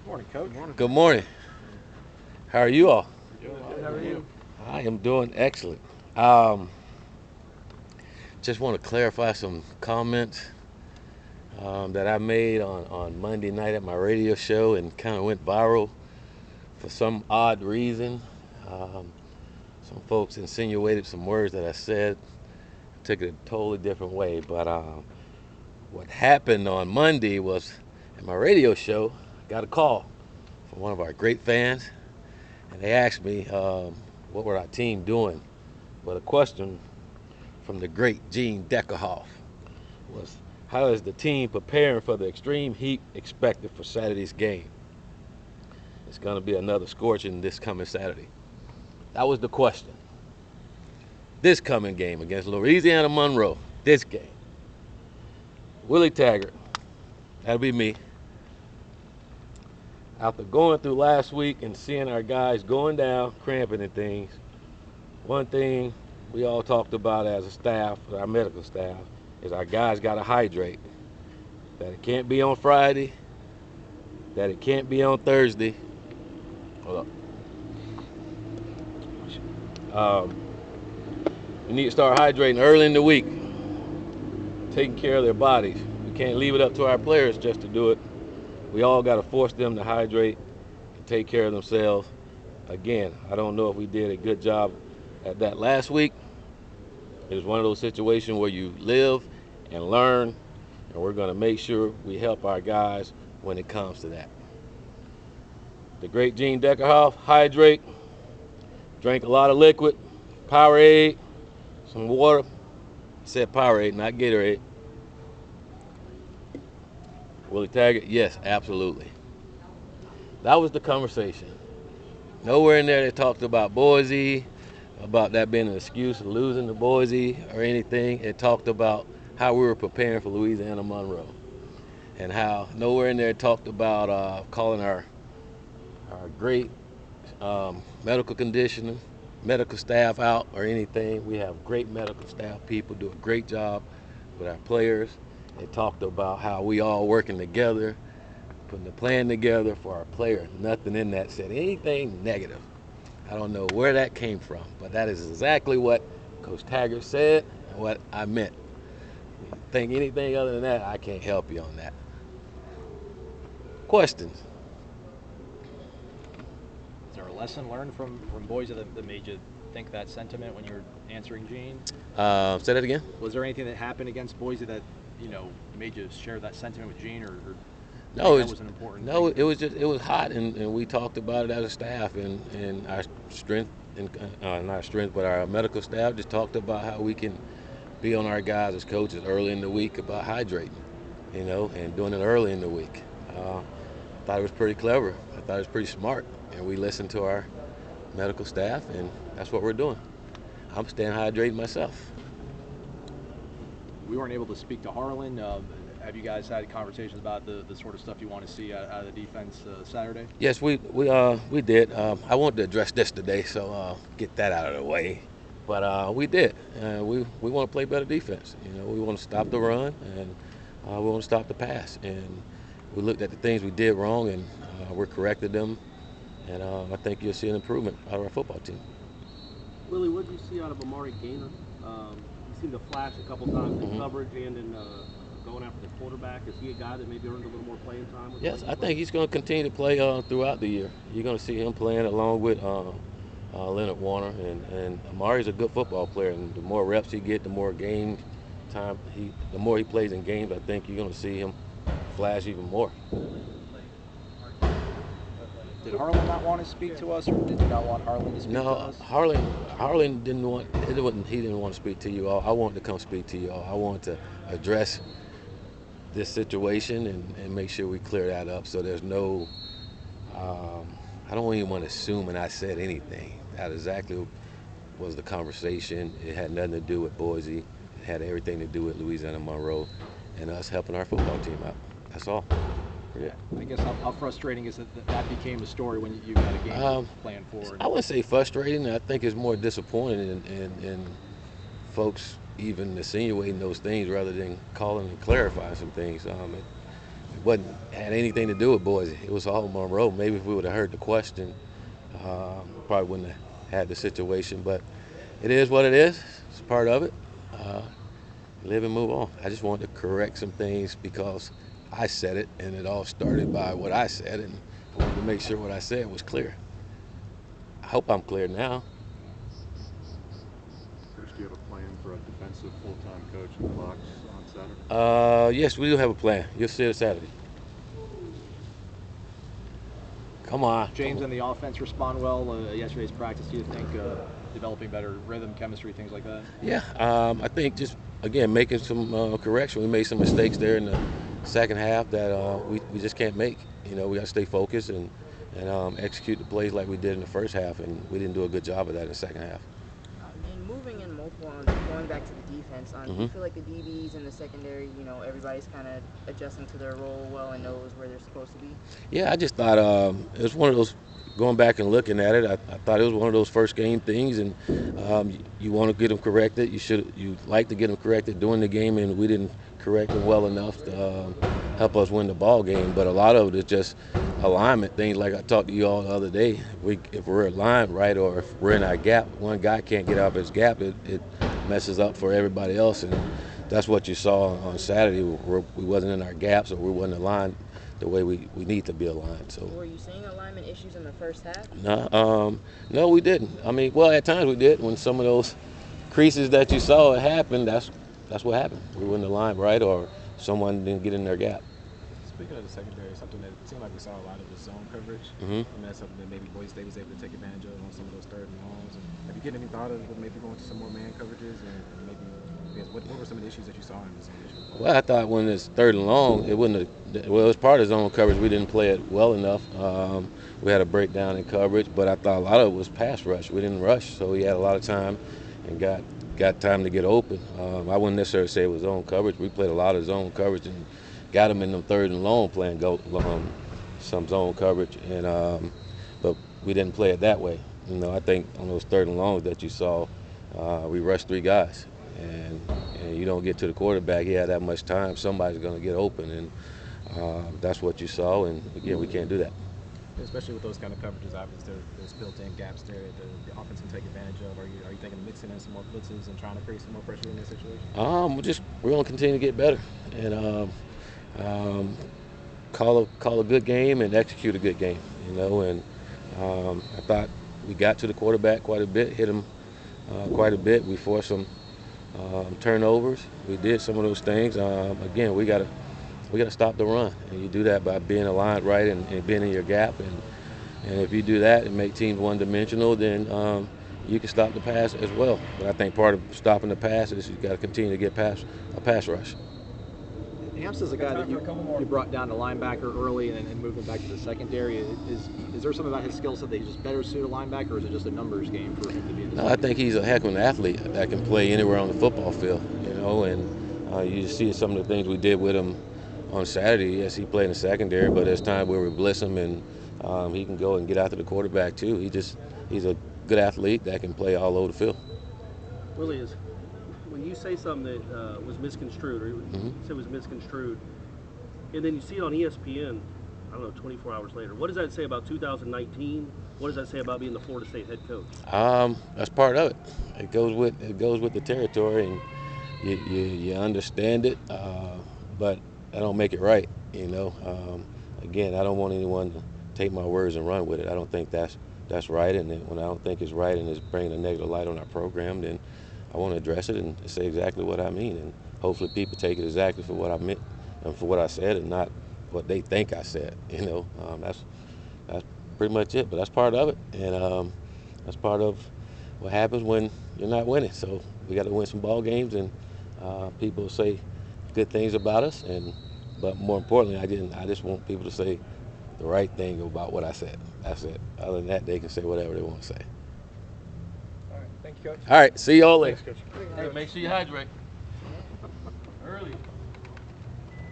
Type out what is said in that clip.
Morning, Coach. Good morning. How are you all? Doing well. How are you? I am doing excellent. Um, just want to clarify some comments that I made on Monday night at my radio show and kind of went viral for some odd reason. Um, some folks insinuated some words that I said, took it a totally different way. But what happened on Monday was at my radio show, I got a call from one of our great fans, and they asked me what were our team doing. But a question from the great Gene Deckerhoff was, how is the team preparing for the extreme heat expected for Saturday's game? It's going to be another scorching this coming Saturday. That was the question. This coming game against Louisiana Monroe, this game. Willie Taggart, that'll be me. After going through last week and seeing our guys going down, cramping and things, one thing we all talked about as a staff, our medical staff, is our guys got to hydrate. That it can't be on Friday, that it can't be on Thursday. Hold up. We need to start hydrating early in the week, taking care of their bodies. We can't leave it up to our players just to do it. We all got to force them to hydrate and take care of themselves. Again, I don't know if we did a good job at that last week. It was one of those situations where you live and learn, and we're going to make sure we help our guys when it comes to that. The great Gene Deckerhoff, hydrate, drink a lot of liquid, Powerade, some water. He said Powerade, not Gatorade. Willie Taggart, yes, absolutely. That was the conversation. Nowhere in there they talked about Boise, about that being an excuse of losing to Boise or anything. It talked about how we were preparing for Louisiana Monroe, and how nowhere in there talked about calling our great medical conditioner, medical staff out or anything. We have great medical staff people do a great job with our players. They talked about how we all working together, putting the plan together for our players. Nothing in that said anything negative. I don't know where that came from, but that is exactly what Coach Taggart said and what I meant. If you think anything other than that, I can't help you on that. Questions? Is there a lesson learned from Boise that made you think that sentiment when you were answering Gene? Say that again? Was there anything that happened against Boise that, made you share that sentiment with Gene, or No, that was an important no, thing? it was hot, and we talked about it as a staff, and our strength, and not our strength, but our medical staff just talked about how we can be on our guys as coaches early in the week about hydrating, and doing it early in the week. I thought it was pretty clever. I thought it was pretty smart, and we listened to our medical staff, and that's what we're doing. I'm staying hydrated myself. We weren't able to speak to Harlan. Have you guys had conversations about the sort of stuff you want to see out of the defense Saturday? Yes, we did. I wanted to address this today, so get that out of the way. But we did. We want to play better defense. We want to stop the run, and we want to stop the pass. And we looked at the things we did wrong, and we corrected them. And I think you'll see an improvement out of our football team. Willie, what did you see out of Amari Gainer? He seemed to flash a couple times in Mhm. coverage and in going after the quarterback. Is he a guy that maybe earned a little more playing time? Yes, I think he's going to continue to play throughout the year. You're going to see him playing along with Leonard Warner, and Amari's a good football player. And the more reps he get, the more game time the more he plays in games. I think you're going to see him flash even more. Did Harlan not want to speak to us, or did you not want Harlan to speak to No, us? Harlan didn't want. It wasn't. He didn't want to speak to you all. I wanted to come speak to you all. I wanted to address this situation and make sure we clear that up. So there's no. I don't even want to assume and I said anything. That exactly was the conversation. It had nothing to do with Boise. It had everything to do with Louisiana Monroe and us helping our football team out. That's all. Yeah. I guess how frustrating is it that became a story when you had a game planned for? I wouldn't say frustrating. I think it's more disappointing in folks even insinuating those things rather than calling and clarifying some things. wasn't had anything to do with Boise. It was all Monroe. Maybe if we would have heard the question, probably wouldn't have had the situation. But it is what it is. It's part of it. Live and move on. I just wanted to correct some things because I said it, and it all started by what I said, and I wanted to make sure what I said was clear. I hope I'm clear now. Coach, do you have a plan for a defensive full-time coach in the box on Saturday? Yes, we do have a plan. You'll see it Saturday. Come on. James and the offense respond well yesterday's practice. Do you think developing better rhythm, chemistry, things like that? Yeah, I think just again making some correction. We made some mistakes there in the second half that we just can't make. You know, we got to stay focused and execute the plays like we did in the first half, and we didn't do a good job of that in the second half. And moving in multiple, going back to the defense, do you feel like the DBs and the secondary, you know, everybody's kind of adjusting to their role well and knows where they're supposed to be? Yeah, I just thought it was one of those. Going back and looking at it, I thought it was one of those first game things, and you want to get them corrected. You like to get them corrected during the game, and we didn't correct them well enough to help us win the ball game. But a lot of it is just alignment things. Like I talked to you all the other day, if we're aligned right, or if we're in our gap, one guy can't get out of his gap, it messes up for everybody else, and that's what you saw on Saturday. We wasn't in our gaps, or we wasn't aligned the way we need to be aligned. So. Were you seeing alignment issues in the first half? No, we didn't. I mean, well, at times we did. When some of those creases that you saw it happen, that's what happened. We weren't aligned right, or someone didn't get in their gap. Speaking of the secondary, something that it seemed like we saw a lot of the zone coverage. Mm-hmm. I mean, that's something that maybe Boise State was able to take advantage of on some of those third and longs. Have you given any thought of maybe going to some more man coverages, and maybe what were some of the issues that you saw in the zone issue? Well, I thought when it's third and long, it wouldn't have. Well, it was part of zone coverage. We didn't play it well enough. We had a breakdown in coverage, but I thought a lot of it was pass rush. We didn't rush, so we had a lot of time and got time to get open. I wouldn't necessarily say it was zone coverage. We played a lot of zone coverage and got them in them third and long playing some zone coverage, and but we didn't play it that way. You know, I think on those third and longs that you saw, we rushed 3 guys, and you don't get to the quarterback. He had that much time. Somebody's going to get open, and that's what you saw. And again, we can't do that. Especially with those kind of coverages, obviously there's built-in gaps there that the offense can take advantage of. Are you thinking of mixing in some more blitzes and trying to create some more pressure in this situation? We're going to continue to get better, and call a good game and execute a good game. You know, and I thought we got to the quarterback quite a bit, hit him quite a bit. We forced some turnovers. We did some of those things. Again, we got to stop the run, and you do that by being aligned right and being in your gap. And if you do that and make teams one-dimensional, then you can stop the pass as well. But I think part of stopping the pass is you got to continue to get a pass rush. Hamps is a guy that you brought down to linebacker early and moved him back to the secondary. Is there something about his skill set that he's just better suited linebacker, or is it just a numbers game for him to be in the No, I think he's a heck of an athlete that can play anywhere on the football field, you know, and you just see some of the things we did with him on Saturday. Yes, he played in the secondary, but there's times where we blitz him, and he can go and get after the quarterback too. He's a good athlete that can play all over the field. Willie, when you say something that was misconstrued, or you say was misconstrued, and then you see it on ESPN, I don't know, 24 hours later, what does that say about 2019? What does that say about being the Florida State head coach? That's part of it. It goes with the territory, and you understand it, but that don't make it right. You know, again, I don't want anyone to take my words and run with it. I don't think that's right, and when I don't think it's right and it's bringing a negative light on our program, then I want to address it and say exactly what I mean, and hopefully people take it exactly for what I meant and for what I said, and not what they think I said. You know, that's pretty much it. But that's part of it, and that's part of what happens when you're not winning. So we got to win some ball games, and people say good things about us, but more importantly, I just want people to say the right thing about what I said. That's it. Other than that, they can say whatever they want to say. All right, thank you, Coach. All right, see y'all later. Thanks, Coach. Hey, make sure you hydrate early.